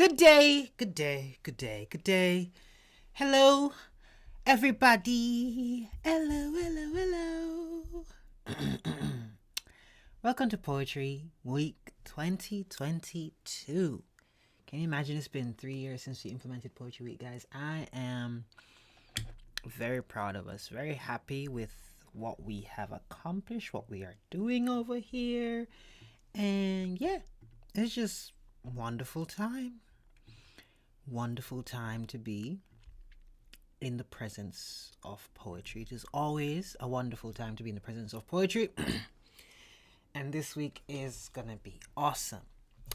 Good day, good day, good day, good day. Hello, everybody. Hello, hello, hello. Welcome to Poetry Week 2022. Can you imagine it's been 3 years since we implemented Poetry Week, guys? I am very proud of us, very happy with what we have accomplished, what we are doing over here. And yeah, it's just wonderful time. Wonderful time to be in the presence of poetry. It is always a wonderful time to be in the presence of poetry. And this week is gonna be awesome.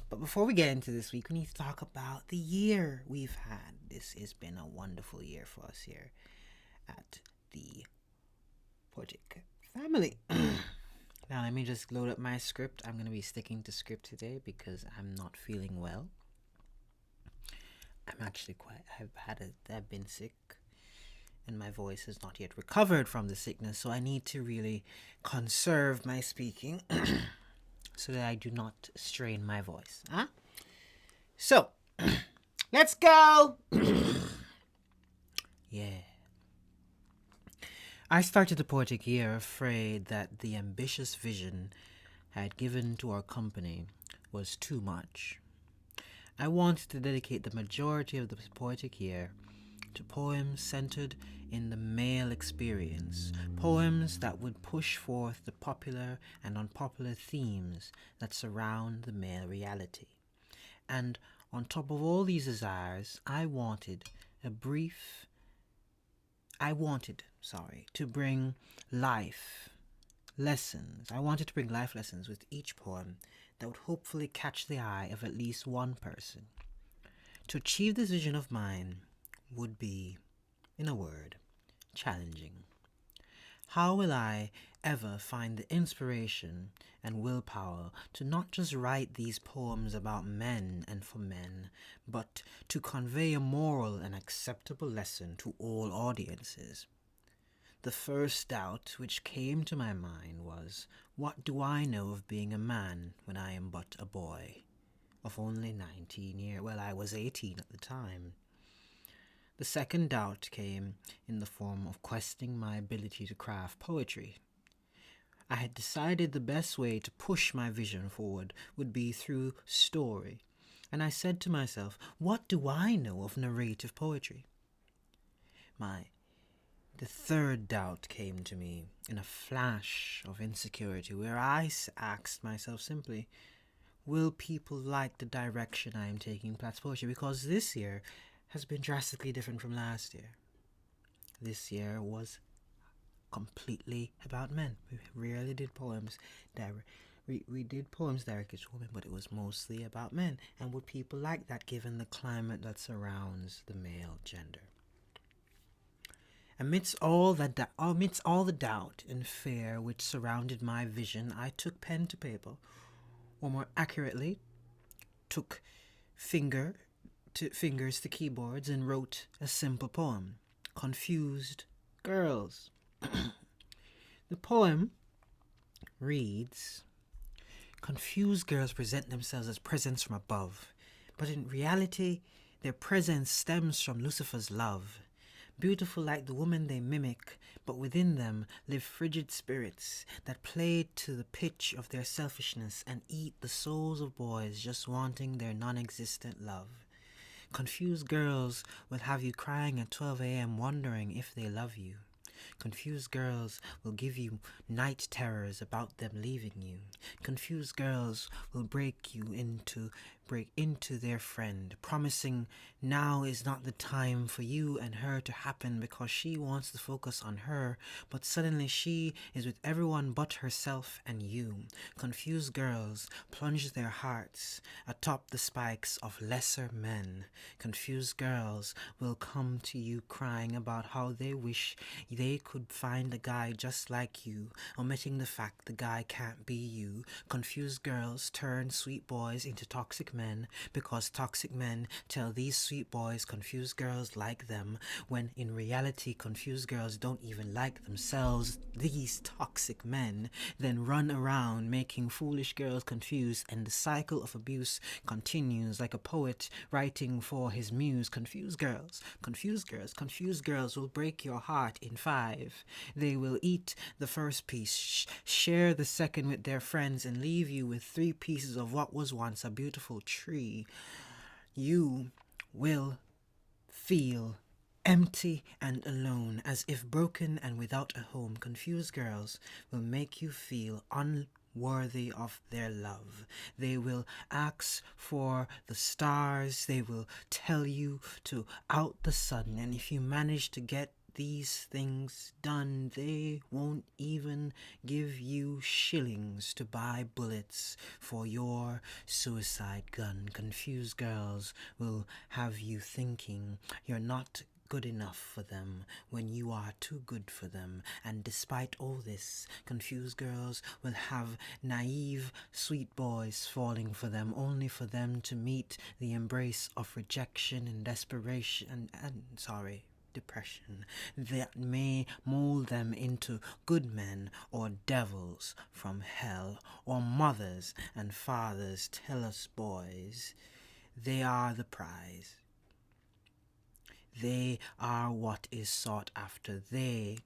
But before we get into this week, we need to talk about the year we've had. This has been a wonderful year for us here at the Poetic family. Now let me just load up my script. I'm gonna be sticking to script today because I'm not feeling well. I've been sick and my voice has not yet recovered from the sickness, so I need to really conserve my speaking so that I do not strain my voice. Huh? So, let's go! Yeah. I started the Poetic year afraid that the ambitious vision I had given to our company was too much. I wanted to dedicate the majority of the Poetic year to poems centered in the male experience, poems that would push forth the popular and unpopular themes that surround the male reality. And on top of all these desires, I wanted to bring life lessons. I wanted to bring life lessons with each poem that would hopefully catch the eye of at least one person. To achieve this vision of mine would be, in a word, challenging. How will I ever find the inspiration and willpower to not just write these poems about men and for men, but to convey a moral and acceptable lesson to all audiences? The first doubt which came to my mind was, what do I know of being a man when I am but a boy of only 19 years? Well, I was 18 at the time. The second doubt came in the form of questioning my ability to craft poetry. I had decided the best way to push my vision forward would be through story, and I said to myself, what do I know of narrative poetry? The third doubt came to me in a flash of insecurity where I asked myself simply, will people like the direction I am taking Platt's poetry? Because this year has been drastically different from last year. This year was completely about men. We rarely did poems we did poems directed to women, but it was mostly about men. And would people like that given the climate that surrounds the male gender? Amidst all the doubt and fear which surrounded my vision, I took pen to paper, or more accurately, took fingers to keyboards and wrote a simple poem, Confused Girls. The poem reads, confused girls present themselves as presents from above, but in reality, their presence stems from Lucifer's love. Beautiful like the woman they mimic, but within them live frigid spirits that play to the pitch of their selfishness and eat the souls of boys just wanting their non-existent love. Confused girls will have you crying at 12 a.m. wondering if they love you. Confused girls will give you night terrors about them leaving you. Confused girls will break into their friend, promising now is not the time for you and her to happen because she wants to focus on her, but suddenly she is with everyone but herself and you. Confused girls plunge their hearts atop the spikes of lesser men. Confused girls will come to you crying about how they wish they could find a guy just like you, omitting the fact the guy can't be you. Confused girls turn sweet boys into toxic men, because toxic men tell these sweet boys confused girls like them, when in reality confused girls don't even like themselves. These toxic men then run around making foolish girls confused, and the cycle of abuse continues like a poet writing for his muse. Confused girls, confused girls, confused girls will break your heart in 5. They will eat the first piece, share the second with their friends, and leave you with 3 pieces of what was once a beautiful tree. You will feel empty and alone, as if broken and without a home. Confused girls will make you feel unworthy of their love. They will ask for the stars. They will tell you to out the sun. And if you manage to get these things done, they won't even give you shillings to buy bullets for your suicide gun. Confused girls will have you thinking you're not good enough for them when you are too good for them. And despite all this, confused girls will have naive sweet boys falling for them, only for them to meet the embrace of rejection and desperation and depression that may mold them into good men or devils from hell, or mothers and fathers tell us boys they are the prize. They are what is sought after. They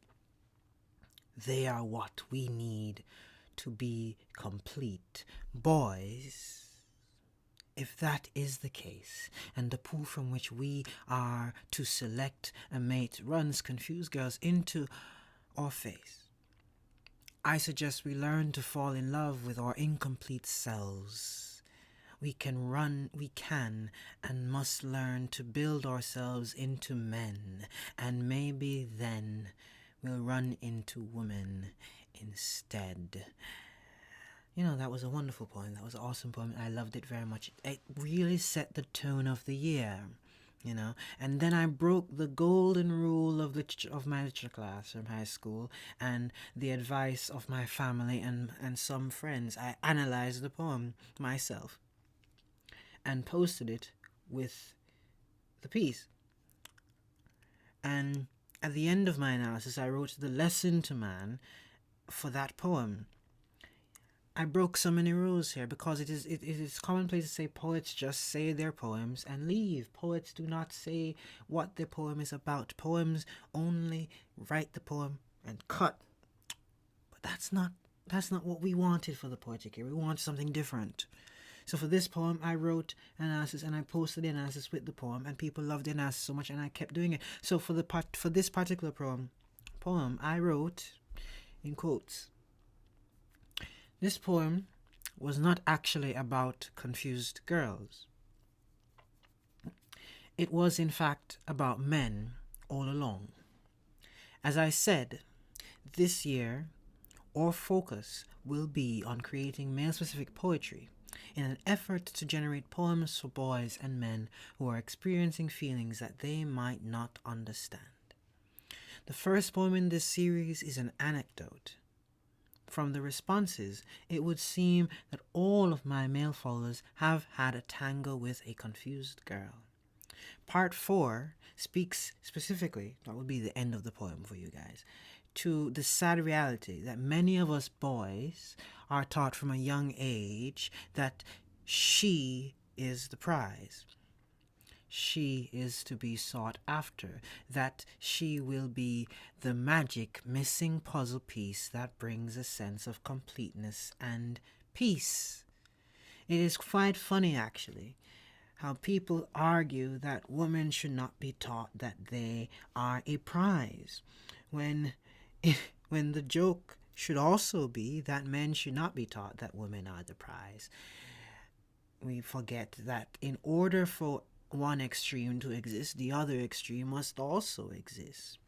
are what we need to be complete. Boys, if that is the case, and the pool from which we are to select a mate runs confused girls into our face, I suggest we learn to fall in love with our incomplete selves. We can and must learn to build ourselves into men, and maybe then we'll run into women instead. You know, that was a wonderful poem. That was an awesome poem. I loved it very much. It really set the tone of the year, you know. And then I broke the golden rule of my literature class from high school, and the advice of my family and some friends. I analyzed the poem myself and posted it with the piece. And at the end of my analysis, I wrote the lesson to man for that poem. I broke so many rules here, because it is commonplace to say poets just say their poems and leave. Poets do not say what their poem is about. Poems only write the poem and cut. But that's not what we wanted for the Poetic here. We want something different. So for this poem, I wrote analysis and I posted the analysis with the poem, and people loved the analysis so much, and I kept doing it. So for this particular poem, I wrote in quotes. This poem was not actually about confused girls. It was, in fact, about men all along. As I said, this year, our focus will be on creating male-specific poetry in an effort to generate poems for boys and men who are experiencing feelings that they might not understand. The first poem in this series is an anecdote. From the responses, it would seem that all of my male followers have had a tango with a confused girl. Part 4 speaks specifically, that would be the end of the poem for you guys, to the sad reality that many of us boys are taught from a young age that she is the prize. She is to be sought after, that she will be the magic missing puzzle piece that brings a sense of completeness and peace. It is quite funny, actually, how people argue that women should not be taught that they are a prize, when the joke should also be that men should not be taught that women are the prize. We forget that in order for one extreme to exist, the other extreme must also exist.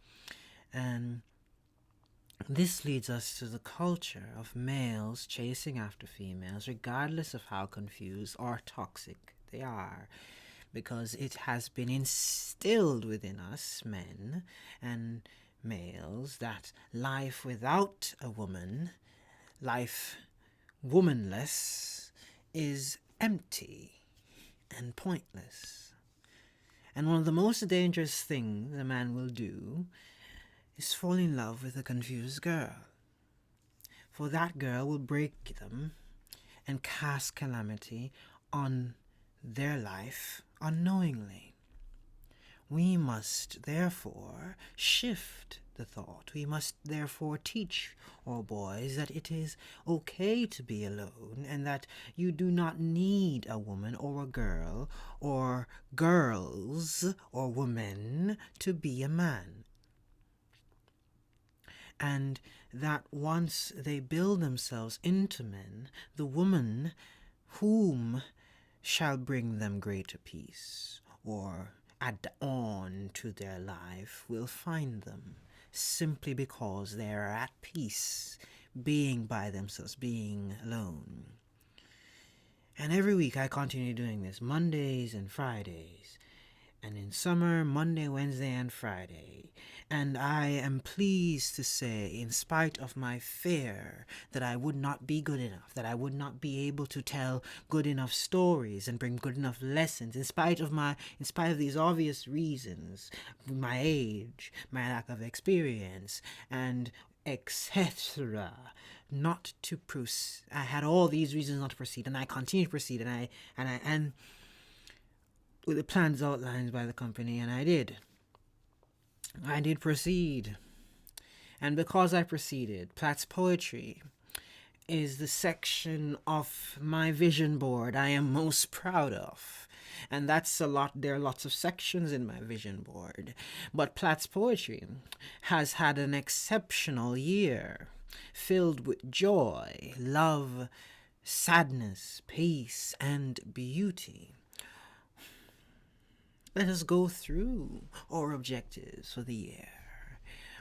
And this leads us to the culture of males chasing after females, regardless of how confused or toxic they are, because it has been instilled within us, men and males, that life without a woman, life womanless, is empty. and pointless. And one of the most dangerous things a man will do is fall in love with a confused girl. For that girl will break them and cast calamity on their life unknowingly. We must therefore shift the thought. We must therefore teach our boys that it is okay to be alone and that you do not need a woman or a girl or girls or women to be a man. And that once they build themselves into men, the woman whom shall bring them greater peace or add on to their life will find them simply because they are at peace, being by themselves, being alone. And every week I continue doing this, Mondays and Fridays. And in summer, Monday, Wednesday, and Friday. And I am pleased to say, in spite of my fear that I would not be good enough, that I would not be able to tell good enough stories and bring good enough lessons, in spite of these obvious reasons, my age, my lack of experience, and etc. Not to proceed. I had all these reasons not to proceed, and I continue to proceed, and with the plans outlined by the company, and I did proceed. And because I proceeded, Platt's Poetry is the section of my vision board I am most proud of. And that's a lot. There are lots of sections in my vision board. But Platt's Poetry has had an exceptional year, filled with joy, love, sadness, peace, and beauty. Let us go through our objectives for the year.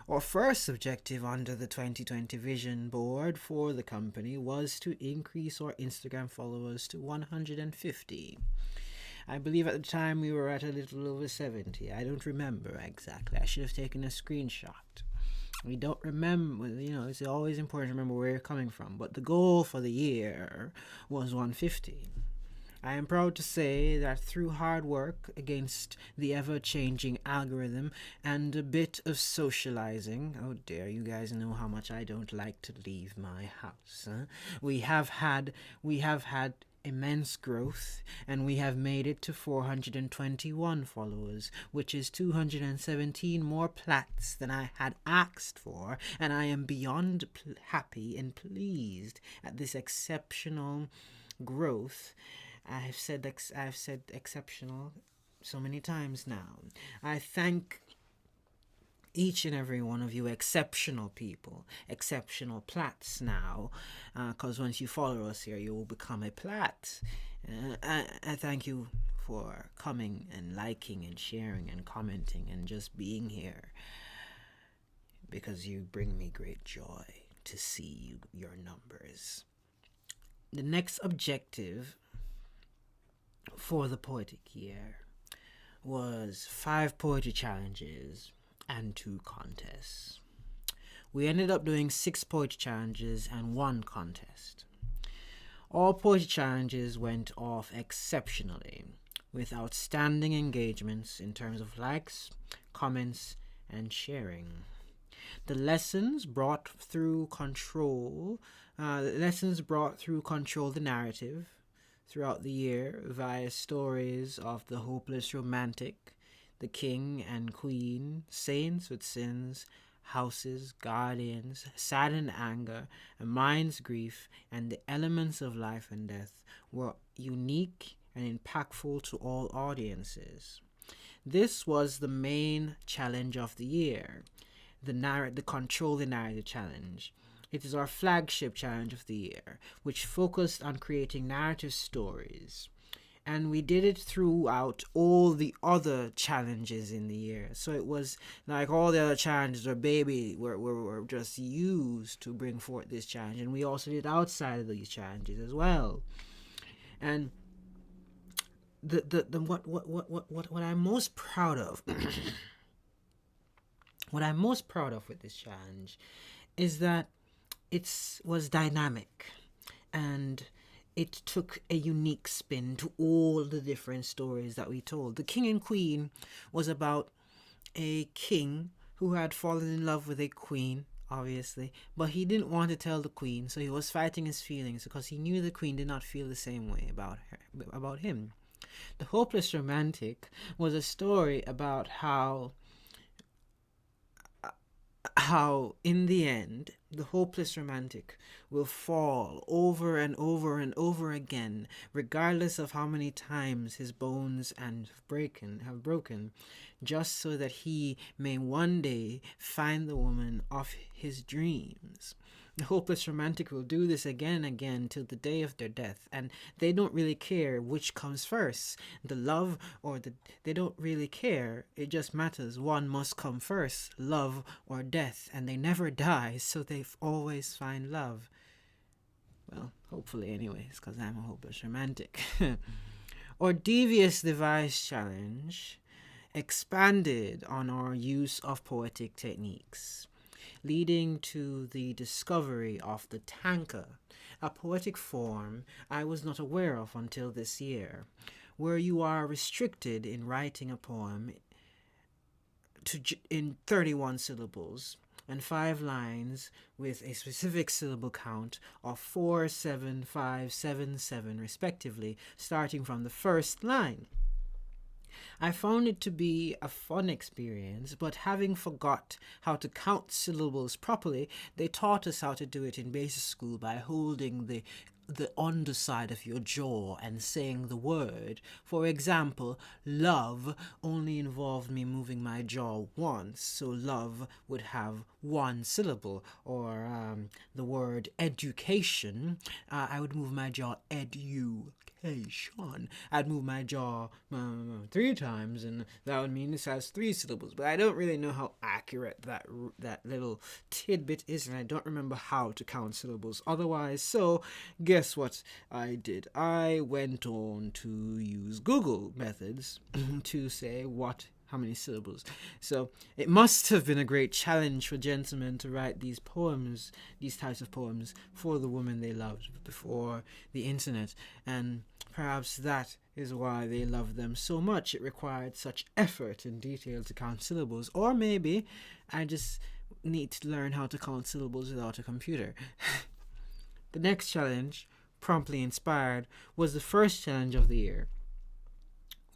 Our first objective under the 2020 vision board for the company was to increase our Instagram followers to 150. I believe at the time we were at a little over 70. I don't remember exactly. I should have taken a screenshot. We don't remember, it's always important to remember where you're coming from. But the goal for the year was 150. I am proud to say that through hard work against the ever-changing algorithm and a bit of socializing, oh dear, you guys know how much I don't like to leave my house. We have had immense growth, and we have made it to 421 followers, which is 217 more Platts than I had asked for, and I am beyond happy and pleased at this exceptional growth. I've said exceptional so many times now. I thank each and every one of you exceptional people, exceptional Platts now, because once you follow us here, you will become a Platt. I thank you for coming and liking and sharing and commenting and just being here, because you bring me great joy to see your numbers. The next objective for the Poetic year was 5 poetry challenges and 2 contests. We ended up doing 6 poetry challenges and 1 contest. All poetry challenges went off exceptionally, with outstanding engagements in terms of likes, comments, and sharing. The lessons brought through control the narrative throughout the year via stories of the hopeless romantic, the king and queen, saints with sins, houses, guardians, saddened anger, a mind's grief, and the elements of life and death were unique and impactful to all audiences. This was the main challenge of the year, the Control the Narrative Challenge. It is our flagship challenge of the year, which focused on creating narrative stories. And we did it throughout all the other challenges in the year. So it was like all the other challenges were just used to bring forth this challenge. And we also did outside of these challenges as well. And what I'm most proud of what I'm most proud of with this challenge is that it was dynamic, and it took a unique spin to all the different stories that we told. The King and Queen was about a king who had fallen in love with a queen, obviously, but he didn't want to tell the queen, so he was fighting his feelings because he knew the queen did not feel the same way about him. The Hopeless Romantic was a story about how in the end the hopeless romantic will fall over and over and over again, regardless of how many times his bones have broken, just so that he may one day find the woman of his dreams. The hopeless romantic will do this again and again till the day of their death, and they don't really care which comes first, the love or they don't really care. It just matters one must come first, love or death, and they never die, so they always find love. Well, hopefully anyways, because I'm a hopeless romantic. Or Devious Device Challenge expanded on our use of poetic techniques, leading to the discovery of the tanka, a poetic form I was not aware of until this year, where you are restricted in writing a poem in 31 syllables and 5 lines with a specific syllable count of 4, 7, 5, 7, 7 respectively, starting from the first line. I found it to be a fun experience, but having forgot how to count syllables properly, they taught us how to do it in basic school by holding the underside of your jaw and saying the word. For example, love only involved me moving my jaw once, so love would have one syllable. Or the word education, I would move my jaw education. I'd move my jaw 3 times, and that would mean this has 3 syllables. But I don't really know how accurate that little tidbit is, and I don't remember how to count syllables otherwise. So guess what I did? I went on to use Google methods to say how many syllables. So it must have been a great challenge for gentlemen to write these types of poems for the woman they loved before the internet, and perhaps that is why they loved them so much. It required such effort and detail to count syllables. Or maybe I just need to learn how to count syllables without a computer. The next challenge, Promptly Inspired, was the first challenge of the year,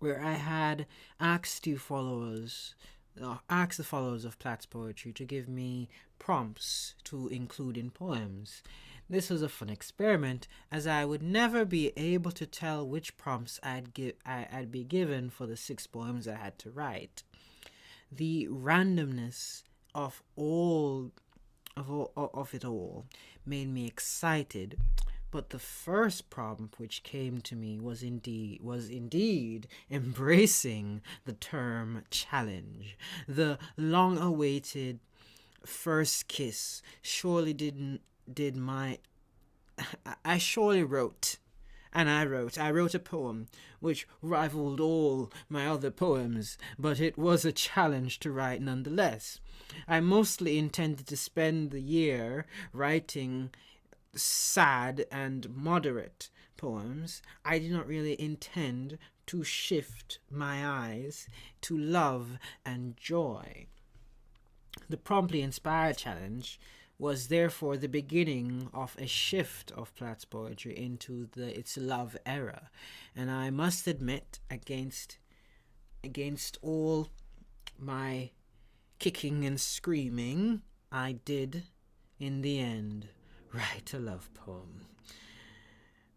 where I had asked the followers of Platt's Poetry to give me prompts to include in poems. This was a fun experiment, as I would never be able to tell which prompts I'd be given for the 6 poems I had to write. The randomness of it all made me excited. But the first prompt which came to me was indeed embracing the term challenge. The long-awaited first kiss I surely wrote. And I wrote a poem which rivaled all my other poems, but it was a challenge to write nonetheless. I mostly intended to spend the year writing sad and moderate poems. I did not really intend to shift my eyes to love and joy. The Promptly Inspired challenge was therefore the beginning of a shift of Platt's poetry into its love era, and I must admit, against all my kicking and screaming, I did in the end write a love poem.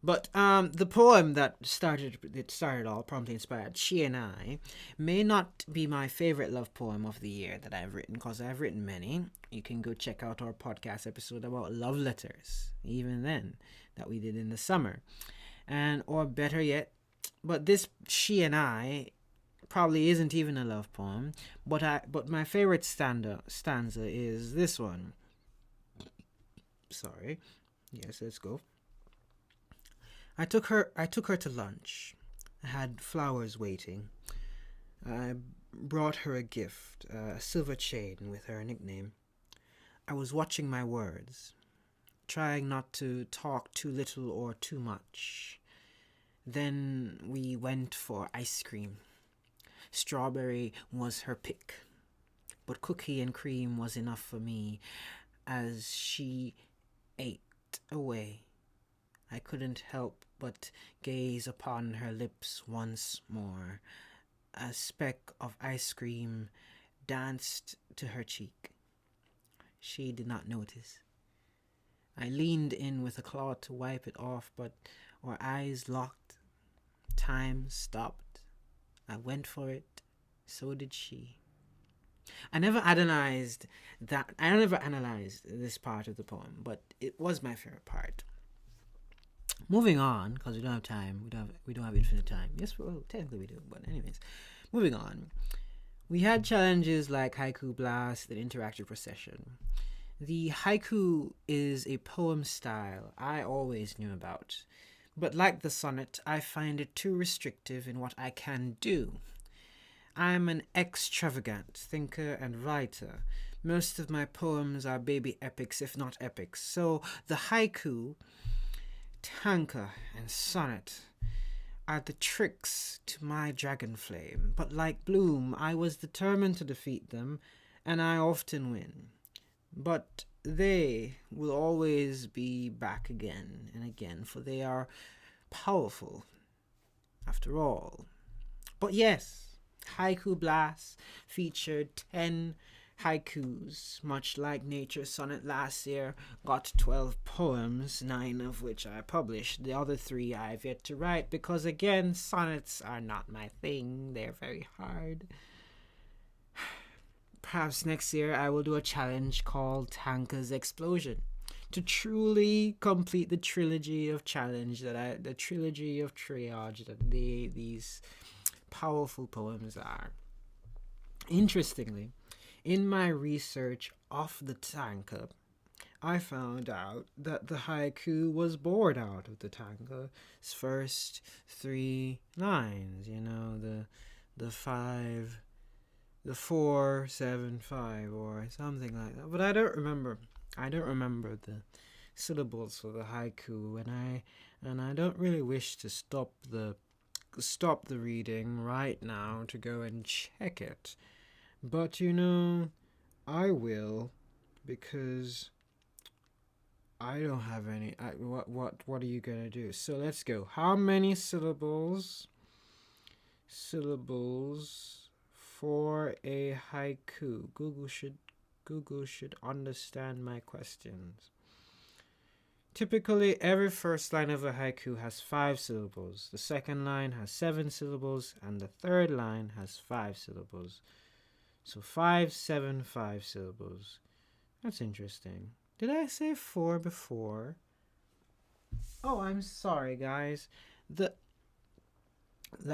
But the poem that started all, Promptly Inspired, She and I, may not be my favorite love poem of the year that I've written, because I've written many. You can go check out our podcast episode about love letters, even then, that we did in the summer. Or better yet, but this She and I probably isn't even a love poem, but my favorite stanza is this one. Sorry. Yes, let's go. I took her to lunch. I had flowers waiting. I brought her a gift, a silver chain with her nickname. I was watching my words. trying not to talk too little or too much. Then we went for ice cream. Strawberry was her pick, but cookie and cream was enough for me as she ate away. I couldn't help but gaze upon her lips once more. A speck of ice cream danced to her cheek. She did not notice. I leaned in with a cloth to wipe it off, but our eyes locked. Time stopped. I went for it. So did she. I never analyzed this part of the poem, but it was my favorite part. Moving on, because we don't have time. We don't have infinite time. Yes, well, technically we do, but anyways, moving on. We had challenges like haiku blast and interactive procession. The haiku is a poem style I always knew about, but like the sonnet, I find it too restrictive in what I can do. I'm an extravagant thinker and writer. Most of my poems are baby epics, if not epics. So the haiku, tanka, and sonnet are the tricks to my dragon flame. But like Bloom, I was determined to defeat them, and I often win. But they will always be back again and again, for they are powerful, after all. But yes, Haiku Blast featured 10 haikus, much like Nature's Sonnet last year, got 12 poems, 9 of which I published. The other 3 I've yet to write, because again, sonnets are not my thing. They're very hard. Perhaps next year I will do a challenge called Tanka's Explosion to truly complete the trilogy of challenge the trilogy of triage that these powerful poems are. Interestingly, in my research of the tanka, I found out that the haiku was bored out of the tanka's first 3 lines. You know, the 4, 7, 5, or something like that. But I don't remember the syllables for the haiku, and I don't really wish to stop the reading right now to go and check it. But you know, I will, because I don't have any. What are you gonna do? So let's go. How many syllables for a haiku? Google should understand my questions. Typically, every first line of a haiku has 5 syllables. The second line has 7 syllables, and the third line has 5 syllables. So 5, 7, 5 syllables. That's interesting. Did I say 4 before? Oh, I'm sorry, guys. That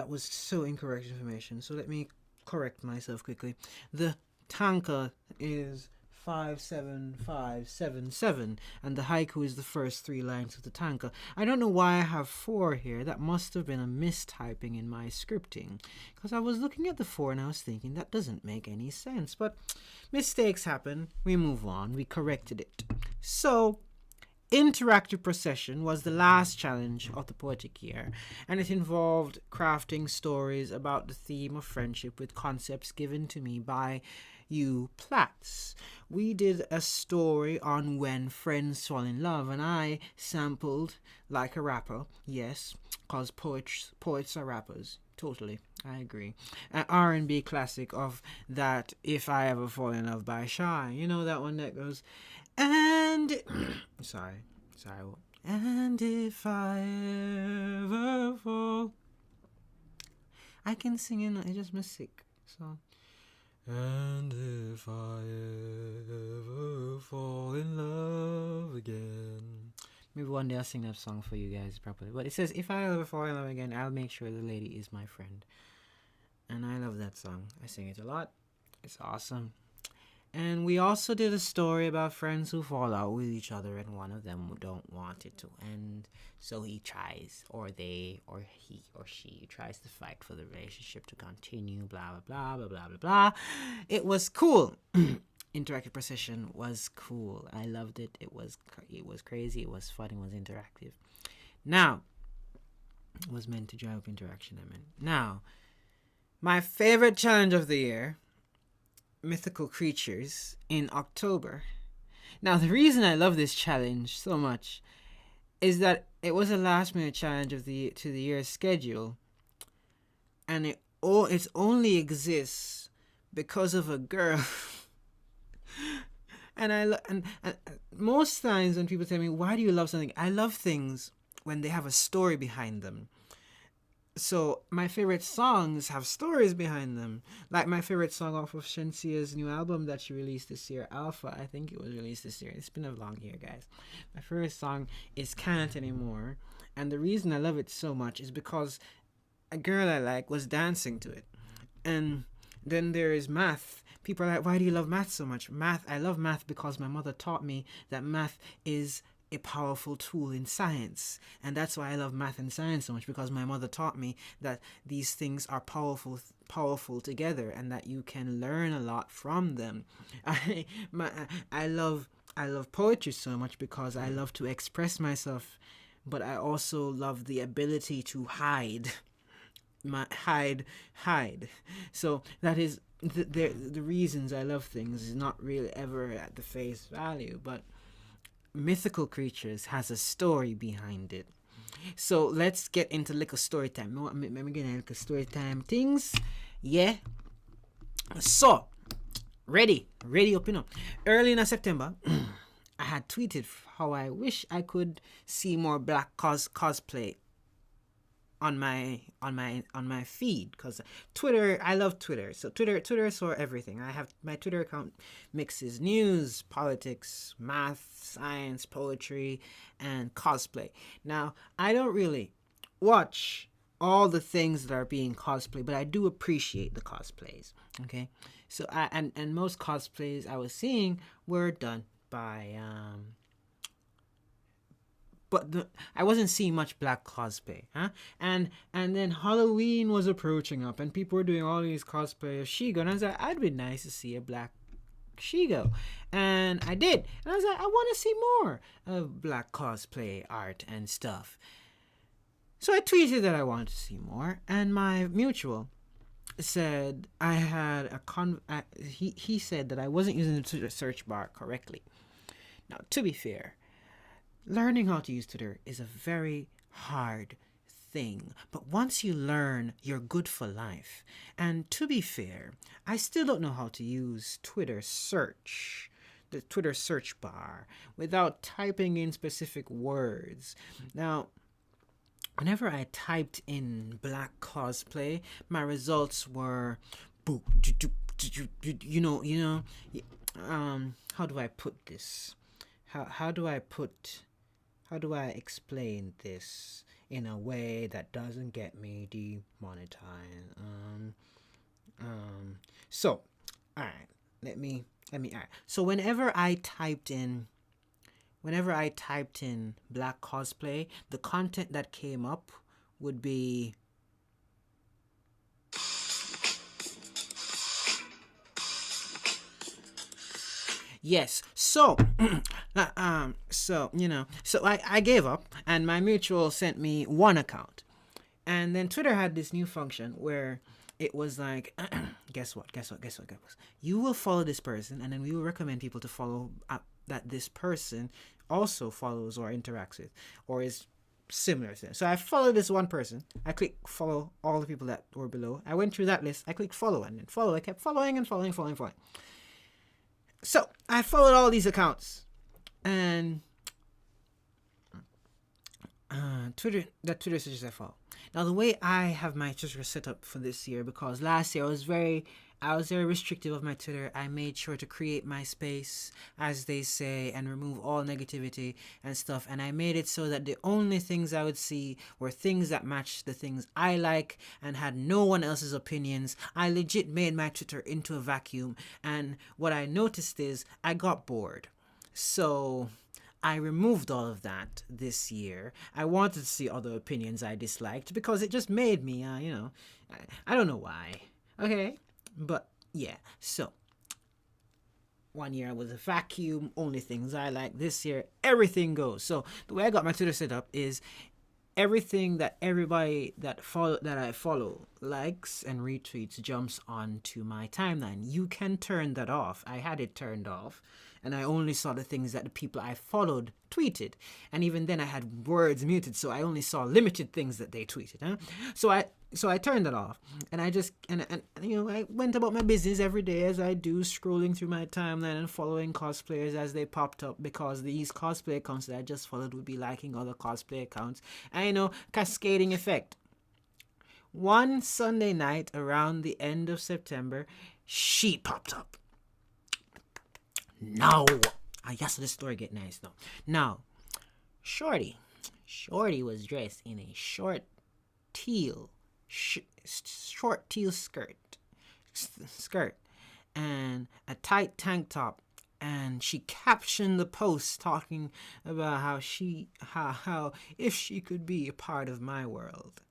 was so incorrect information. So let me correct myself quickly. The tanka is 5, 7, 5, 7, 7, and the haiku is the first 3 lines of the tanka. I don't know why I have 4 here. That must have been a mistyping in my scripting, because I was looking at the 4 and I was thinking that doesn't make any sense. But mistakes happen. We move on. We corrected it. So interactive procession was the last challenge of the Poetic year, and it involved crafting stories about the theme of friendship with concepts given to me by you Platts. We did a story on when friends fall in love, and I sampled like a rapper. Yes, because poets are rappers. Totally, I agree. An R&B classic of that If I Ever Fall in Love by Shy. You know that one that goes, and sorry. And if I ever fall, I can sing it. I just miss sick. So. And if I ever fall in love again. Maybe one day I'll sing that song for you guys properly. But it says, if I ever fall in love again, I'll make sure the lady is my friend. And I love that song. I sing it a lot. It's awesome. And we also did a story about friends who fall out with each other and one of them don't want it to end. So he tries, or they, or he, or she tries to fight for the relationship to continue, blah, blah, blah, blah, blah, blah, blah. It was cool. interactive procession was cool. I loved it. It was crazy. It was fun. It was interactive. Now, it was meant to drive up interaction. I mean, now, my favorite challenge of the year, mythical creatures in October. Now, the reason I love this challenge so much is that it was a last minute challenge of the year's schedule, and it only exists because of a girl. And most times when people tell me, why do you love something, I love things when they have a story behind them. So my favorite songs have stories behind them. Like my favorite song off of Shensia's new album that she released this year, Alpha. I think it was released this year. It's been a long year, guys. My favorite song is Can't Anymore. And the reason I love it so much is because a girl I like was dancing to it. And then there is math. People are like, why do you love math so much? I love math because my mother taught me that math is a powerful tool in science. And that's why I love math and science so much, because my mother taught me that these things are powerful together, and that you can learn a lot from them. I love poetry so much because I love to express myself, but I also love the ability to hide. Hide. So that is the reasons I love things is not really ever at the face value, but mythical creatures has a story behind it. So let's get into little story time. Let me get into little story time things. Yeah. So ready open up. Early in September, I had tweeted how I wish I could see more black cosplay on my feed, because Twitter, I love Twitter. So Twitter saw everything. I have my Twitter account mixes news, politics, math, science, poetry, and cosplay. Now, I don't really watch all the things that are being cosplayed, but I do appreciate the cosplays. Okay, so and most cosplays I was seeing were done by but I wasn't seeing much black cosplay, huh? And then Halloween was approaching up, and people were doing all these cosplay of Shigo, and I was like, I'd be nice to see a black Shigo, and I did, and I was like, I want to see more of black cosplay art and stuff. So I tweeted that I wanted to see more, and my mutual said I had he said that I wasn't using the search bar correctly. Now, to be fair, learning how to use Twitter is a very hard thing, but once you learn, you're good for life. And to be fair, I still don't know how to use the Twitter search bar, without typing in specific words. Now, whenever I typed in black cosplay, my results were how do I put this? How do I explain this in a way that doesn't get me demonetized? So, all right, let me. All right. So whenever I typed in black cosplay, the content that came up would be yes. So, so I gave up, and my mutual sent me one account, and then Twitter had this new function where it was like, guess what? You will follow this person, and then we will recommend people to follow that this person also follows or interacts with, or is similar to them. So I followed this one person. I clicked follow all the people that were below. I went through that list. I clicked follow and then follow. I kept following and following. So I followed all these accounts, and Twitter suggests I follow. Now, the way I have my Twitter set up for this year, because last year I was very restrictive of my Twitter. I made sure to create my space, as they say, and remove all negativity and stuff. And I made it so that the only things I would see were things that matched the things I like and had no one else's opinions. I legit made my Twitter into a vacuum. And what I noticed is I got bored. So I removed all of that this year. I wanted to see other opinions I disliked because it just made me, I don't know why. Okay? But, yeah. So, One year I was a vacuum, only things I like. This year, everything goes. So the way I got my Twitter set up is everything that everybody that I follow likes and retweets jumps onto my timeline. You can turn that off. I had it turned off, and I only saw the things that the people I followed tweeted. And even then, I had words muted, so I only saw limited things that they tweeted. Huh? So I turned it off, and I just and I went about my business every day as I do, scrolling through my timeline and following cosplayers as they popped up, because these cosplay accounts that I just followed would be liking other cosplay accounts. And cascading effect. One Sunday night around the end of September, she popped up. Now, so the story get nice now. Now, Shorty was dressed in a short teal skirt and a tight tank top, and she captioned the post talking about how if she could be a part of my world.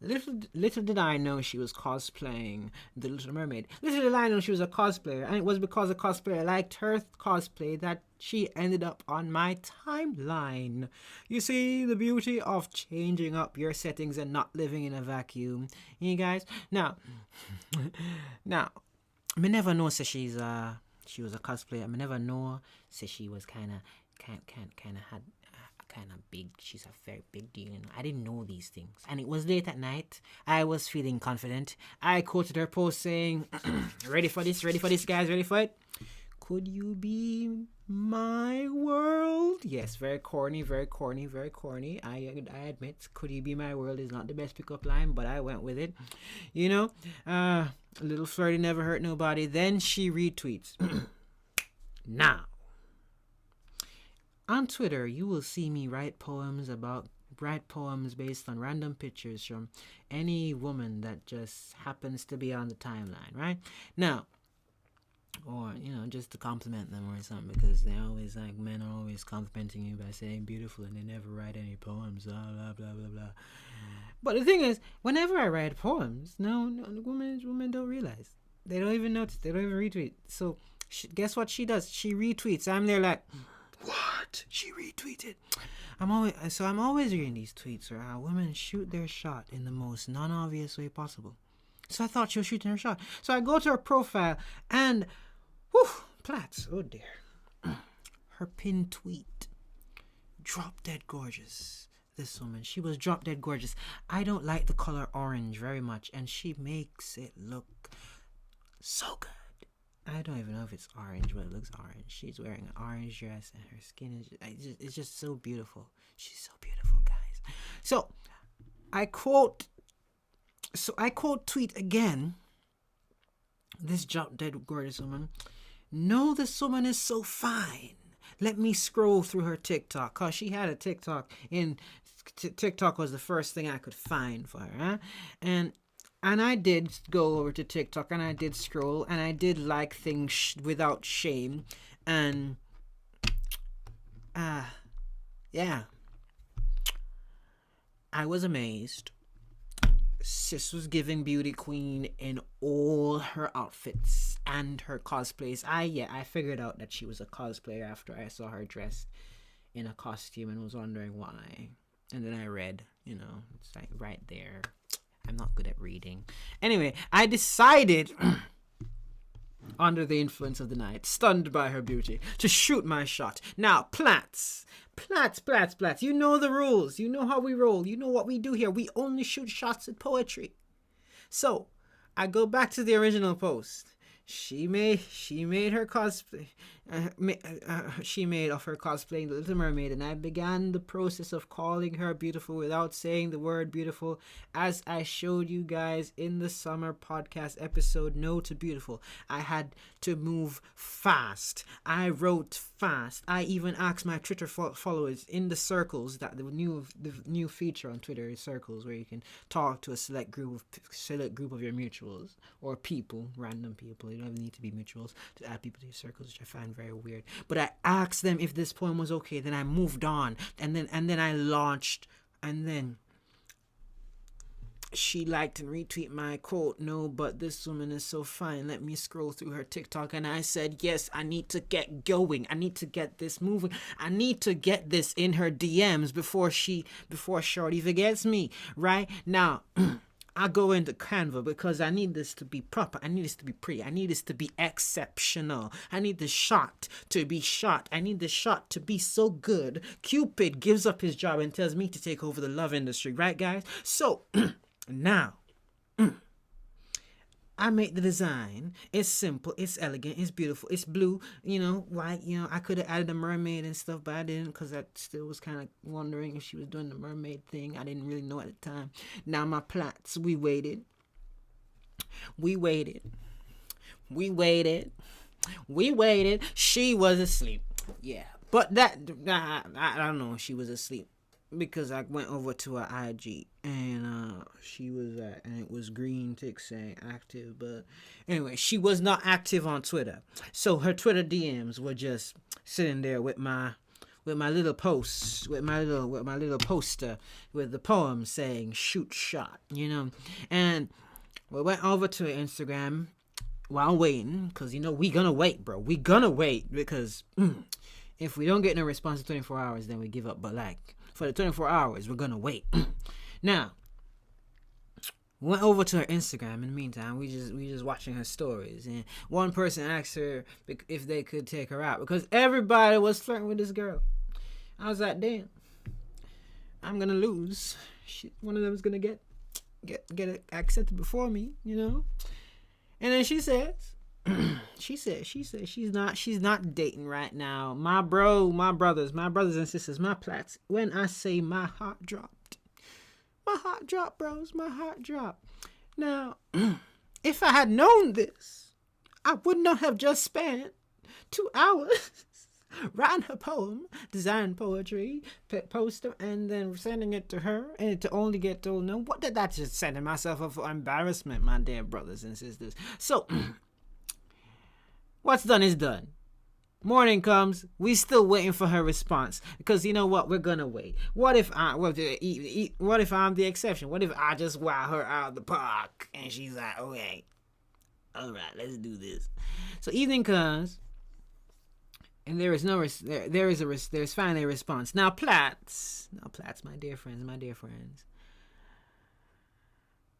Little did I know she was cosplaying The Little Mermaid. Little did I know she was a cosplayer, and it was because a cosplayer liked her cosplay that she ended up on my timeline. You see the beauty of changing up your settings and not living in a vacuum, you guys. Now, me never know say she was a cosplayer. Me never know say she was kind of big. She's a very big deal. I didn't know these things, and it was late at night. I was feeling confident. I quoted her post saying, ready for this, guys, ready for it? Could you be my world? Yes, very corny. I admit, could you be my world is not the best pickup line, but I went with it. A little flirty never hurt nobody. Then she retweets. Now, on Twitter, you will see me write poems based on random pictures from any woman that just happens to be on the timeline, right? Now, or, just to compliment them or something, because they always, men are always complimenting you by saying beautiful, and they never write any poems, blah, blah, blah, blah, blah. But the thing is, whenever I write poems, no women don't realize. They don't even notice. They don't even retweet. So, guess what she does? She retweets. I'm there like, what? She retweeted. I'm always reading these tweets where how women shoot their shot in the most non-obvious way possible. So I thought she was shooting her shot. So I go to her profile and, Platt, oh dear. Her pinned tweet. Drop dead gorgeous. This woman, she was drop dead gorgeous. I don't like the color orange very much, and she makes it look so good. I don't even know if it's orange, but it looks orange. She's wearing an orange dress, and her skin it's just so beautiful. She's so beautiful, guys. So I quote tweet again. This drop dead gorgeous woman. No, this woman is so fine. Let me scroll through her TikTok, cause she had a TikTok. TikTok was the first thing I could find for her, huh? And I did go over to TikTok, and I did scroll, and I did like things without shame. And, yeah. I was amazed. Sis was giving beauty queen in all her outfits and her cosplays. I figured out that she was a cosplayer after I saw her dressed in a costume and was wondering why. And then I read, it's like right there. I'm not good at reading. Anyway, I decided, under the influence of the night, stunned by her beauty, to shoot my shot. Now, Platt. You know the rules. You know how we roll. You know what we do here. We only shoot shots at poetry. So, I go back to the original post. She made her cosplay. She made of her cosplaying The Little Mermaid, and I began the process of calling her beautiful without saying the word beautiful, as I showed you guys in the summer podcast episode No to Beautiful. I had to move fast. I wrote fast. I even asked my Twitter followers in the circles, that the new feature on Twitter is circles, where you can talk to a select group of your mutuals or people, random people. You don't even need to be mutuals to add people to your circles, which I find very weird. But I asked them if this poem was okay. Then I moved on, and then I launched, and then she liked and retweeted my quote, "No, but this woman is so fine. Let me scroll through her TikTok." And I said, yes, I need to get going. I need to get this moving. I need to get this in her DMs before Shorty forgets me. Right now, I go into Canva because I need this to be proper. I need this to be pretty. I need this to be exceptional. I need the shot to be shot. I need the shot to be so good. Cupid gives up his job and tells me to take over the love industry. Right, guys? So, now, I make the design. It's simple. It's elegant. It's beautiful. It's blue. White. I could have added a mermaid and stuff, but I didn't because I still was kind of wondering if she was doing the mermaid thing. I didn't really know at the time. Now my Platts, we waited. She was asleep. Yeah, but I don't know if she was asleep. Because I went over to her IG and she was and it was green tick saying active, but anyway, she was not active on Twitter. So her Twitter DMs were just sitting there with my little posts, with my little poster with the poem saying shoot shot, And we went over to her Instagram while waiting, because we gonna wait, bro. We gonna wait because if we don't get no response in 24 hours, then we give up. But for the 24 hours, we're gonna wait. Now, went over to her Instagram. In the meantime, we just watching her stories, and one person asked her if they could take her out because everybody was flirting with this girl. I was like, damn, I'm gonna lose. One of them is gonna get it accepted before me, And then she says. She said she's not dating right now. My brothers and sisters, my Platts. When I say my heart dropped, bros, my heart dropped. Now, if I had known this, I would not have just spent 2 hours writing her poem, design poetry, poster, and then sending it to her, and to only get told no. What did that just setting myself up for embarrassment, my dear brothers and sisters? So. What's done is done. Morning comes, we still waiting for her response because you know what? We're gonna wait. What if I'm the exception? What if I just wow her out of the park and she's like, okay, all right, let's do this. So evening comes, and there's finally a response. Now Platts, my dear friends.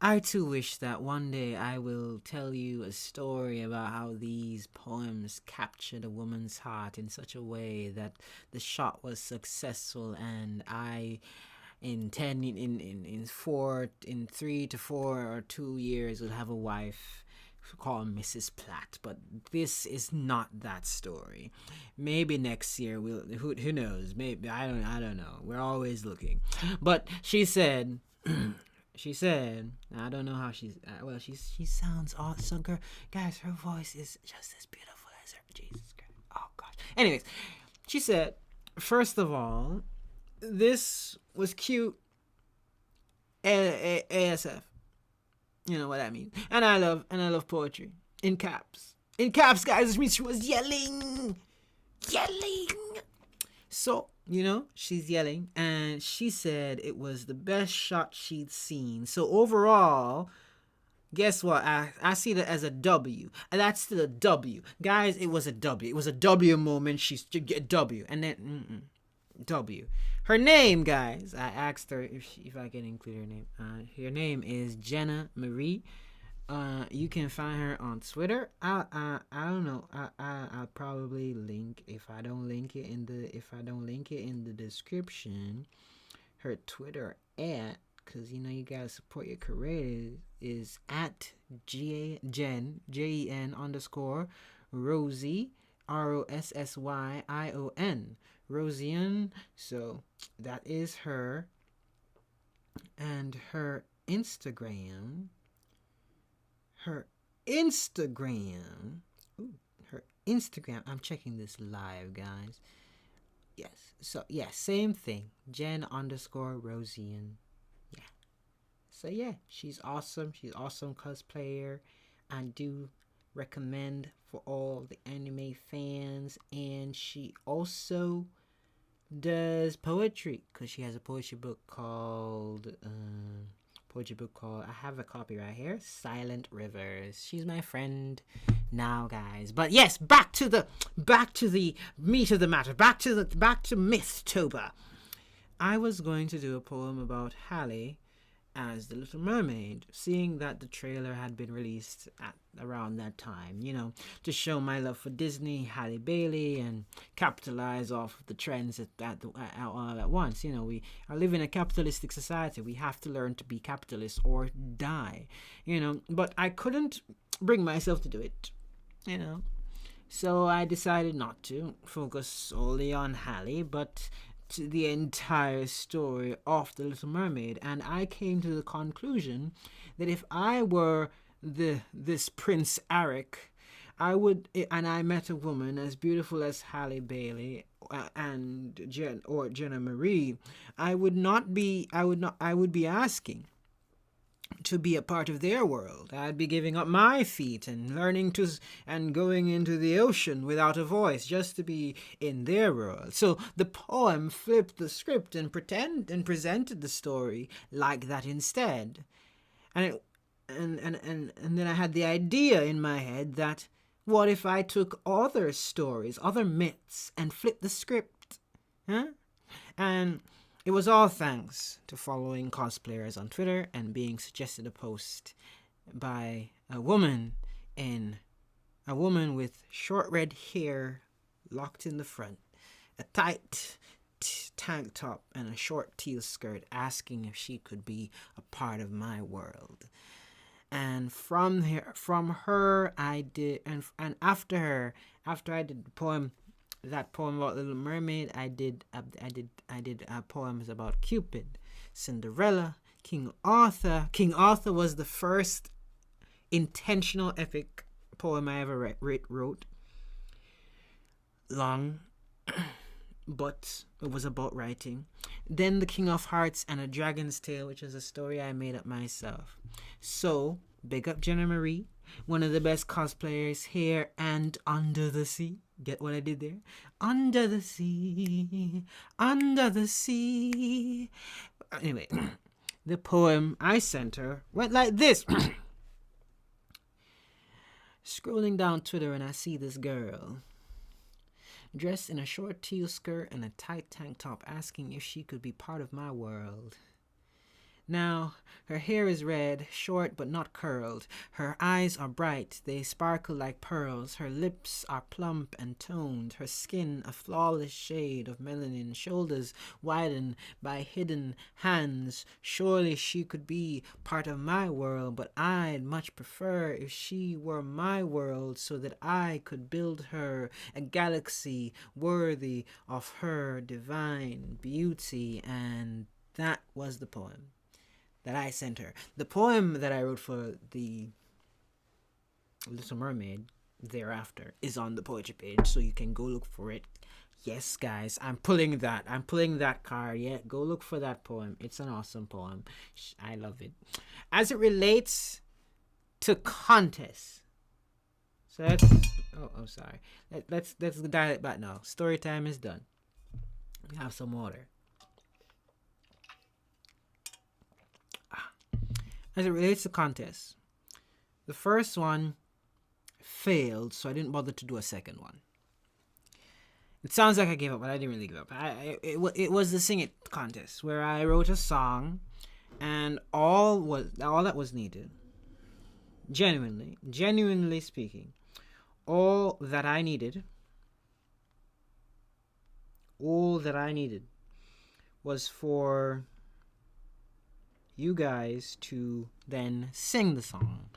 I too wish that one day I will tell you a story about how these poems captured a woman's heart in such a way that the shot was successful, and I, in 3 to 4 or 2 years, will have a wife called Mrs. Platt. But this is not that story. Maybe next year who knows? Maybe I don't know. We're always looking. But she said. I don't know how she sounds awesome, girl. Guys, her voice is just as beautiful as her. Jesus Christ. Oh, gosh. Anyways, she said, first of all, this was cute ASF. You know what I mean? And I love poetry. In caps, guys, which means she was yelling. So, she's yelling, and she said it was the best shot she'd seen. So overall, guess what? I see that as a W, and that's still a W. Guys, it was a W. It was a W moment. She's a W, and then W. Her name, guys, I asked her if I can include her name. Her name is Jenna Marie. You can find her on Twitter. I don't know. I'll probably link if I don't link it in the description. Her Twitter because you gotta support your creators is at Jen _Rosie ROSSYION Rosian. So that is her, and her Instagram. I'm checking this live, guys. Yes. So, yeah, same thing. Jen _Rosian. Yeah. So, yeah, she's awesome. She's awesome cosplayer. I do recommend for all the anime fans. And she also does poetry because she has a poetry book called poetry book called, I have a copy right here, Silent Rivers. She's my friend now, guys. But yes, back to the meat of the matter. Back to Mythtober. I was going to do a poem about Hallie as the Little Mermaid, seeing that the trailer had been released at around that time, to show my love for Disney, Halle Bailey, and capitalize off the trends all at once. We are living in a capitalistic society. We have to learn to be capitalists or die, but I couldn't bring myself to do it, so I decided not to focus solely on Halle, but the entire story of the Little Mermaid. And I came to the conclusion that if I were this Prince Eric, and I met a woman as beautiful as Halle Bailey and Jenna Marie, I would be asking to be a part of their world. I'd be giving up my feet and learning and going into the ocean without a voice just to be in their world. So the poem flipped the script and presented the story like that instead. And then I had the idea in my head that what if I took other stories, other myths, and flipped the script? And it was all thanks to following cosplayers on Twitter and being suggested a post by a woman with short red hair locked in the front, a tight tank top, and a short teal skirt, asking if she could be a part of my world. And from her, I did, and after I did the poem. That poem about Little Mermaid, I did poems about Cupid, Cinderella, King Arthur. King Arthur was the first intentional epic poem I ever wrote. Long, but it was about writing. Then The King of Hearts and A Dragon's Tale, which is a story I made up myself. So, big up Jenna Marie, one of the best cosplayers here and under the sea. Get what I did there? Under the sea, under the sea. Anyway, the poem I sent her went like this. Scrolling down Twitter and I see this girl dressed in a short teal skirt and a tight tank top, asking if she could be part of my world. Now, her hair is red, short but not curled. Her eyes are bright, they sparkle like pearls. Her lips are plump and toned. Her skin a flawless shade of melanin. Shoulders widened by hidden hands. Surely she could be part of my world, but I'd much prefer if she were my world so that I could build her a galaxy worthy of her divine beauty. And that was the poem that I sent her. The poem that I wrote for the Little Mermaid thereafter is on the poetry page, so you can go look for it. Yes, guys, I'm pulling that card. Yeah, go look for that poem. It's an awesome poem. I love it. As it relates to contests, so that's sorry. Let's dial it back now. Story time is done. We have some water. As it relates to contests, the first one failed, so I didn't bother to do a second one. It sounds like I gave up, but I didn't really give up. It was the Sing It contest where I wrote a song, and all that was needed, genuinely speaking, all that I needed was for you guys to then sing the song,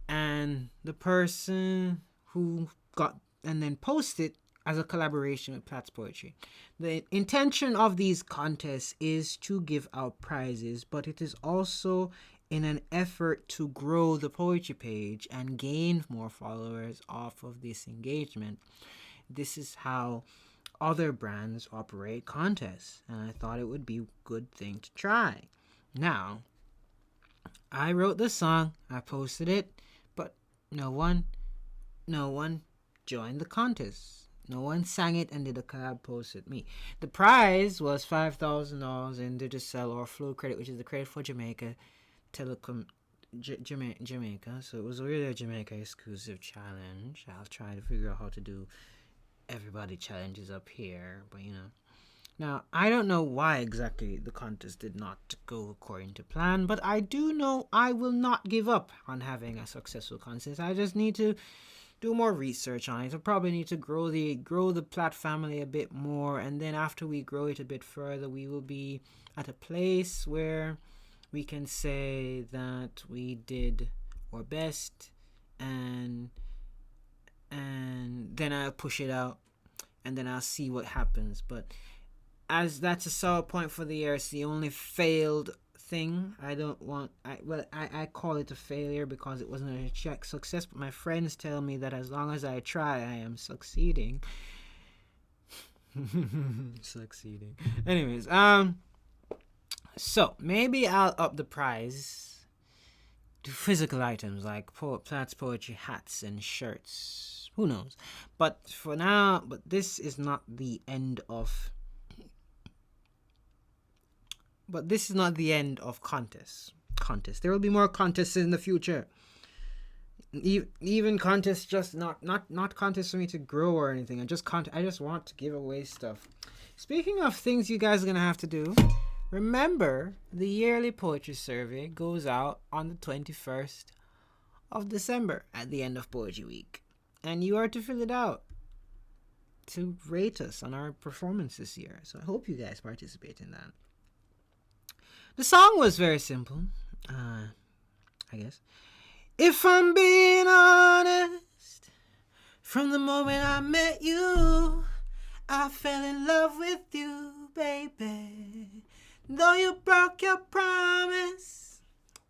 and the person who got and then post it as a collaboration with Platt's Poetry. The intention of these contests is to give out prizes, but it is also in an effort to grow the poetry page and gain more followers off of this engagement. This is how other brands operate contests, and I thought it would be a good thing to try. Now, I wrote the song, I posted it, but no one joined the contest. No one sang it and did a collab post with me. The prize was $5,000 in Digicel or Flow Credit, which is the credit for Jamaica, Jamaica. So it was really a Jamaica exclusive challenge. I'll try to figure out how to do everybody challenges up here, but Now, I don't know why exactly the contest did not go according to plan, but I do know I will not give up on having a successful contest. I just need to do more research on it. I probably need to grow the Platt family a bit more, and then after we grow it a bit further, we will be at a place where we can say that we did our best, and then I'll push it out, and then I'll see what happens. But as that's a sour point for the year, it's the only failed thing. I call it a failure because it wasn't a check success, but my friends tell me that as long as I try, I am succeeding. Succeeding. Anyways, so maybe I'll up the prize to physical items like Platt's poetry hats and shirts. Who knows? But for now, this is not the end of contests. There will be more contests in the future. Even contests, just not contests for me to grow or anything. I just want to give away stuff. Speaking of things you guys are gonna have to do, remember the yearly poetry survey goes out on the 21st of December at the end of Poetry Week, and you are to fill it out to rate us on our performance this year. So I hope you guys participate in that. The song was very simple, I guess. If I'm being honest, from the moment I met you, I fell in love with you, baby. Though you broke your promise,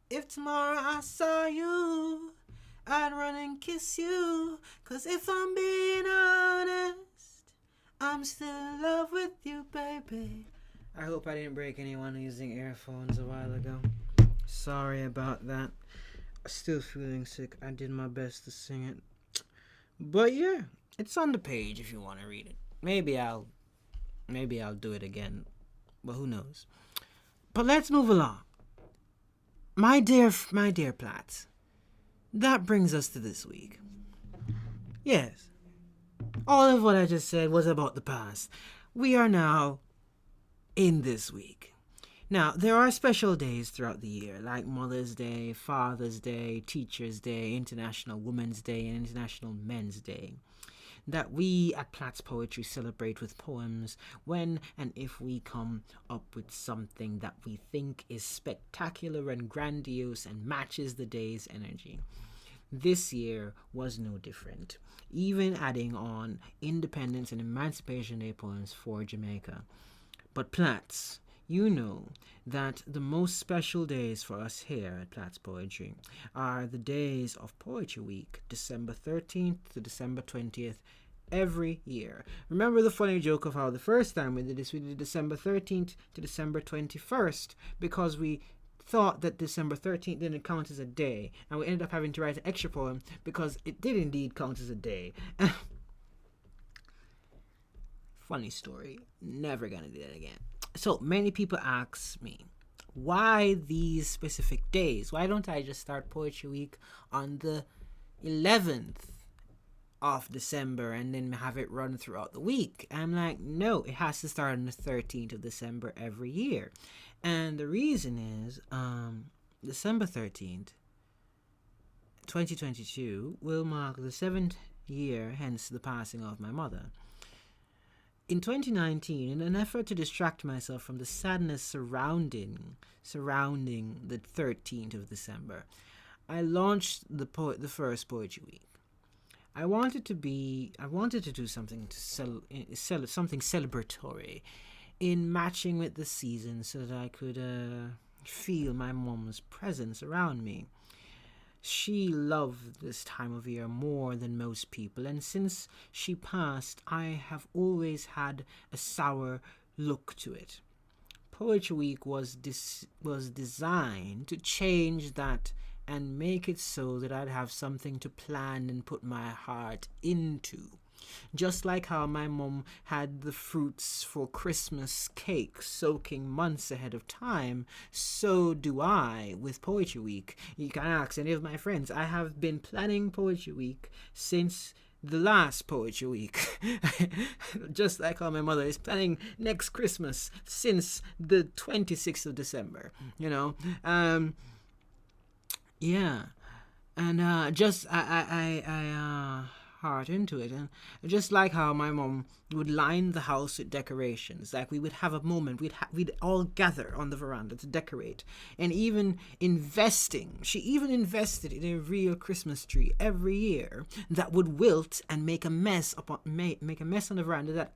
if tomorrow I saw you, I'd run and kiss you. 'Cause if I'm being honest, I'm still in love with you, baby. I hope I didn't break anyone using earphones a while ago. Sorry about that. Still feeling sick. I did my best to sing it. But yeah, it's on the page if you want to read it. Maybe I'll do it again. But who knows? But let's move along. My dear Platt, that brings us to this week. Yes, all of what I just said was about the past. We are now in this week. Now, there are special days throughout the year, like Mother's Day, Father's Day, Teacher's Day, International Women's Day, and International Men's Day, that we at Platt's Poetry celebrate with poems when and if we come up with something that we think is spectacular and grandiose and matches the day's energy. This year was no different, even adding on Independence and Emancipation Day poems for Jamaica. But Platt's, you know that the most special days for us here at Platt's Poetry are the days of Poetry Week, December 13th to December 20th, every year. Remember the funny joke of how the first time we did this, we did December 13th to December 21st because we thought that December 13th didn't count as a day, and we ended up having to write an extra poem because it did indeed count as a day. Funny story. Never gonna do that again. So many people ask me, why these specific days? Why don't I just start Poetry Week on the 11th of December and then have it run throughout the week? I'm like, no, it has to start on the 13th of December every year. And the reason is, December 13th, 2022 will mark the 7th year, hence the passing of my mother. In 2019, in an effort to distract myself from the sadness surrounding the 13th of December, I launched the first Poetry Week. I wanted to do something something celebratory, in matching with the season, so that I could feel my mom's presence around me. She loved this time of year more than most people, and since she passed, I have always had a sour look to it. Poetry Week was designed to change that and make it so that I'd have something to plan and put my heart into. Just like how my mom had the fruits for Christmas cake soaking months ahead of time, so do I with Poetry Week. You can ask any of my friends. I have been planning Poetry Week since the last Poetry Week. Just like how my mother is planning next Christmas since the 26th of December. You know? Yeah. And just I heart into it, and just like how my mom would line the house with decorations, like we would have a moment, we'd all gather on the veranda to decorate, and even she even invested in a real Christmas tree every year that would wilt and make a mess make a mess on the veranda that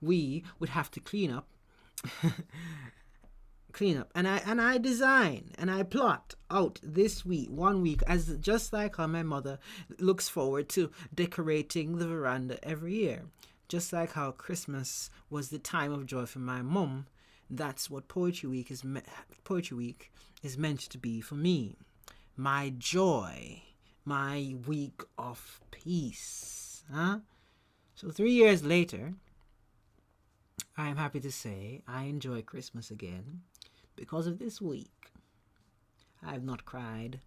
we would have to clean up. And I design and I plot out this week, 1 week, as just like how my mother looks forward to decorating the veranda every year. Just like how Christmas was the time of joy for my mom, that's what Poetry Week is meant to be for me. My joy, my week of peace. So 3 years later, I am happy to say I enjoy Christmas again because of this week. I have not cried.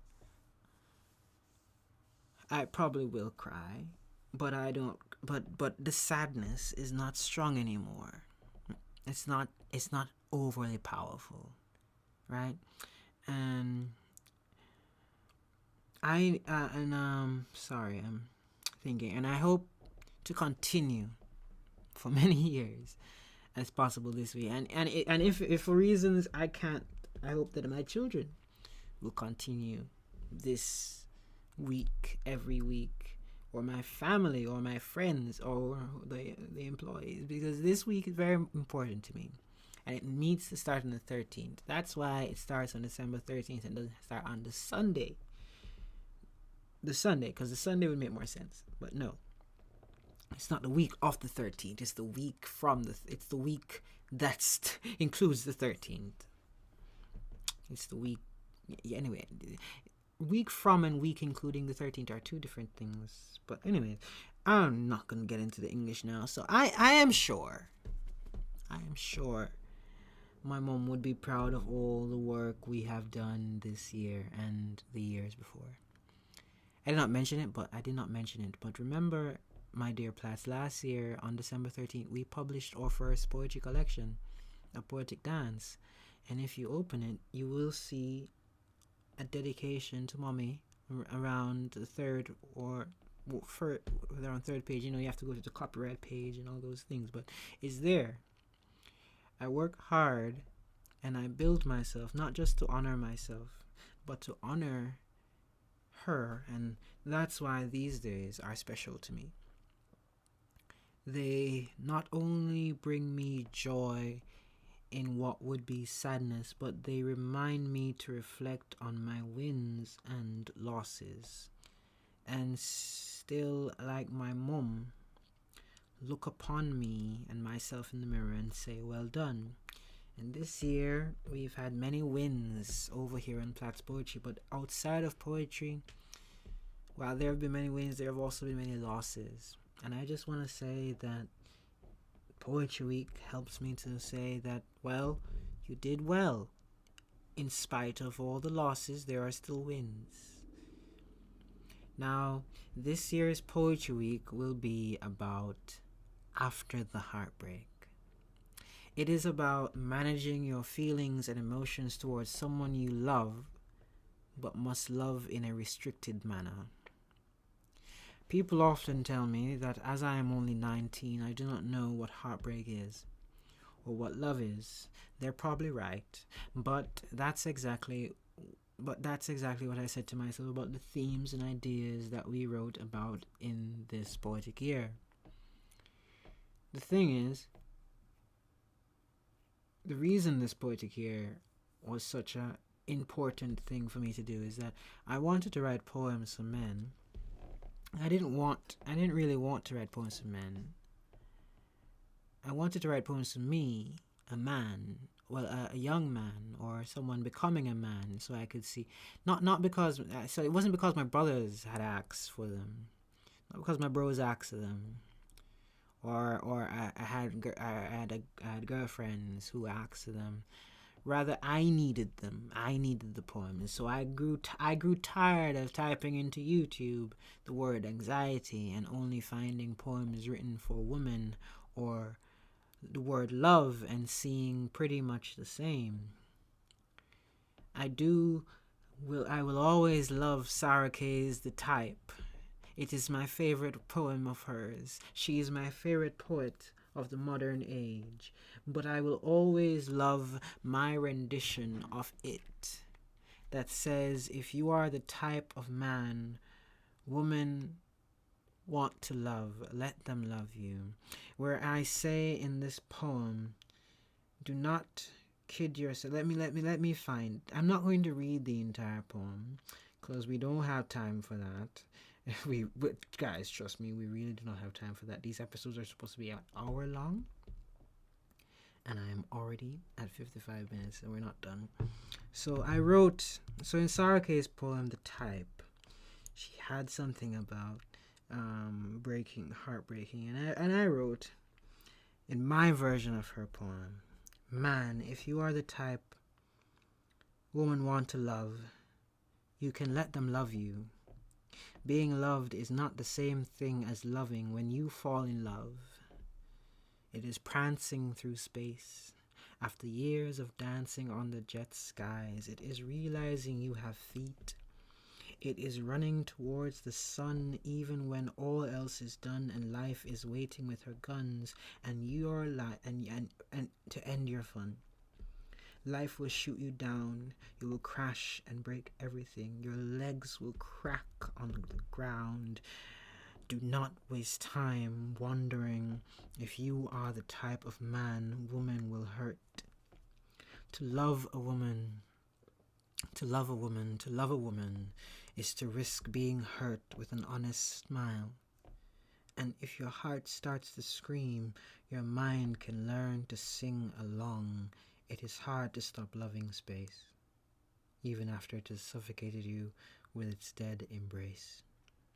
I probably will cry, but I don't. But the sadness is not strong anymore. It's not overly powerful, right? And sorry, I'm thinking, and I hope to continue for many years as possible this week. And if for reasons I can't, I hope that my children will continue this week, every week, or my family, or my friends, or the employees, because this week is very important to me. And it needs to start on the 13th. That's why it starts on December 13th and doesn't start on the Sunday. Because the Sunday would make more sense. But no. It's not the week of the 13th. It's the week it's the week that includes the 13th. It's the week. Yeah, anyway, week from and week including the 13th are two different things. But anyway, I'm not going to get into the English now. So I am sure my mom would be proud of all the work we have done this year and the years before. I did not mention it, but remember, my dear Platts, last year on December 13th, we published our first poetry collection, A Poetic Dance. And if you open it, you will see a dedication to Mommy around the third page. You have to go to the copyright page and all those things, but it's there. I work hard and I build myself, not just to honor myself, but to honor her, and that's why these days are special to me. They not only bring me joy in what would be sadness, but they remind me to reflect on my wins and losses, and still, like my mom, look upon me and myself in the mirror and say, well done. And this year, we've had many wins over here in Platt's Poetry, but outside of poetry, while there have been many wins, there have also been many losses. And I just want to say that Poetry Week helps me to say that, well, you did well. In spite of all the losses, there are still wins. Now, this year's Poetry Week will be about after the heartbreak. It is about managing your feelings and emotions towards someone you love, but must love in a restricted manner. People often tell me that as I am only 19, I do not know what heartbreak is, or what love is. They're probably right, but that's exactly what I said to myself about the themes and ideas that we wrote about in this poetic year. The thing is, the reason this poetic year was such an important thing for me to do is that I wanted to write poems for men. I didn't really want to write poems for men. I wanted to write poems for me, a man, a young man, or someone becoming a man, so I could see, not because, so it wasn't because my brothers had asked for them. because my bros asked them, or I had girlfriends who asked them. Rather, I needed them. I needed the poems. So I grew tired of typing into YouTube the word anxiety and only finding poems written for women, or the word love and seeing pretty much the same. I will always love Sarah Kay's The Type. It is my favorite poem of hers. She is my favorite poet of the modern age. But I will always love my rendition of it, that says, if you are the type of man women want to love, let them love you. Where I say in this poem, do not kid yourself. Let me find. I'm not going to read the entire poem because we don't have time for that. But guys, trust me, we really do not have time for that. These episodes are supposed to be an hour long, and I am already at 55 minutes, and we're not done. So in Sarah Kay's poem, The Type, she had something about heartbreaking, and I wrote in my version of her poem, man, if you are the type women want to love, you can let them love you. Being loved is not the same thing as loving. When you fall in love, it is prancing through space. After years of dancing on the jet skies, it is realizing you have feet. It is running towards the sun even when all else is done and life is waiting with her guns and you're and to end your fun. Life will shoot you down. You will crash and break everything. Your legs will crack on the ground. Do not waste time wondering if you are the type of man woman will hurt. To love a woman is to risk being hurt with an honest smile. And if your heart starts to scream, your mind can learn to sing along. It is hard to stop loving space, even after it has suffocated you with its dead embrace.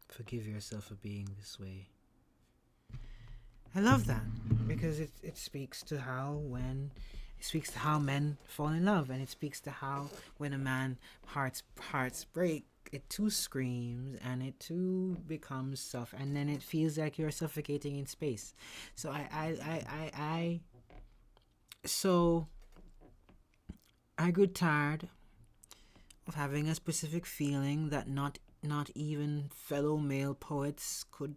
Forgive yourself for being this way. I love that because it speaks to how men fall in love, and it speaks to how when a man hearts break, it too screams and it too becomes and then it feels like you're suffocating in space. So I grew tired of having a specific feeling that not even fellow male poets could,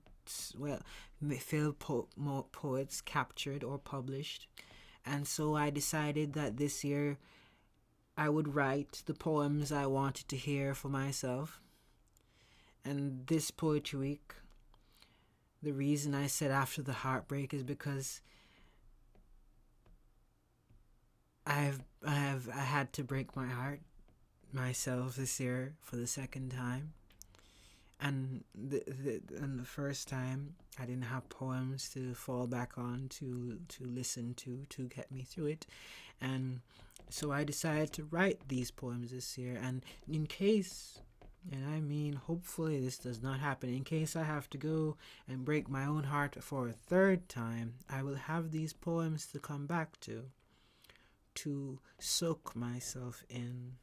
poets captured or published. And so I decided that this year I would write the poems I wanted to hear for myself. And this Poetry Week, the reason I said after the heartbreak is because I had to break my heart myself this year for the second time. And the first time, I didn't have poems to fall back on, to listen to get me through it. And so I decided to write these poems this year. And in case, and I mean hopefully this does not happen, in case I have to go and break my own heart for a third time, I will have these poems to come back to soak myself in.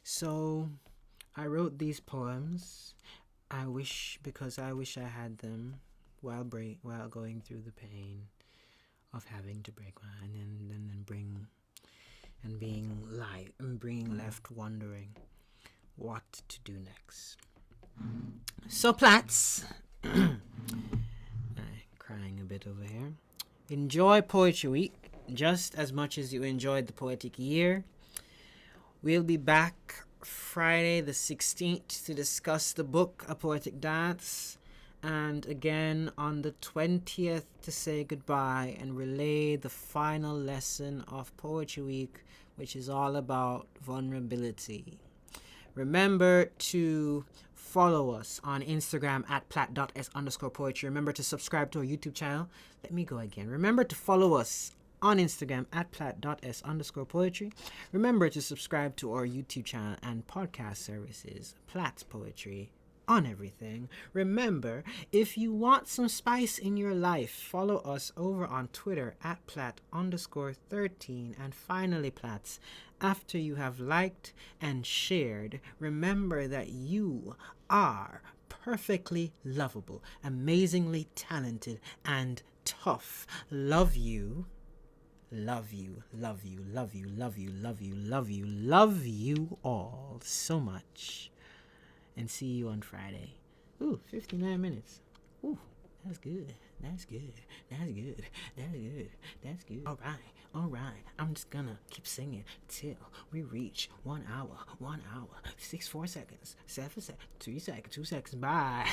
So I wrote these poems. I wish I had them while going through the pain of having to break my hand and being left wondering what to do next. So Platts, crying a bit over here. Enjoy Poetry Week just as much as you enjoyed the Poetic Year. We'll be back Friday the 16th to discuss the book A Poetic Dance, and again on the 20th to say goodbye and relay the final lesson of Poetry Week, which is all about vulnerability. Remember to follow us on Instagram at platt.s_poetry. Remember to subscribe to our YouTube channel. Let me go again. Remember to follow us on Instagram at platt.s_poetry. Remember to subscribe to our YouTube channel and podcast services, Platt's Poetry on everything. Remember, if you want some spice in your life, follow us over on Twitter at Platt_13. And finally, Platts, after you have liked and shared, remember that you are perfectly lovable, amazingly talented, and tough. Love you. Love you, love you, love you, love you, love you, love you, love you all so much. And see you on Friday. Ooh, 59 minutes. Ooh, that's good. That's good. That's good. That's good. That's good. All right. All right. I'm just gonna keep singing till we reach 1 hour. 1 hour. 4 seconds. 7 seconds. 3 seconds. 2 seconds. Bye.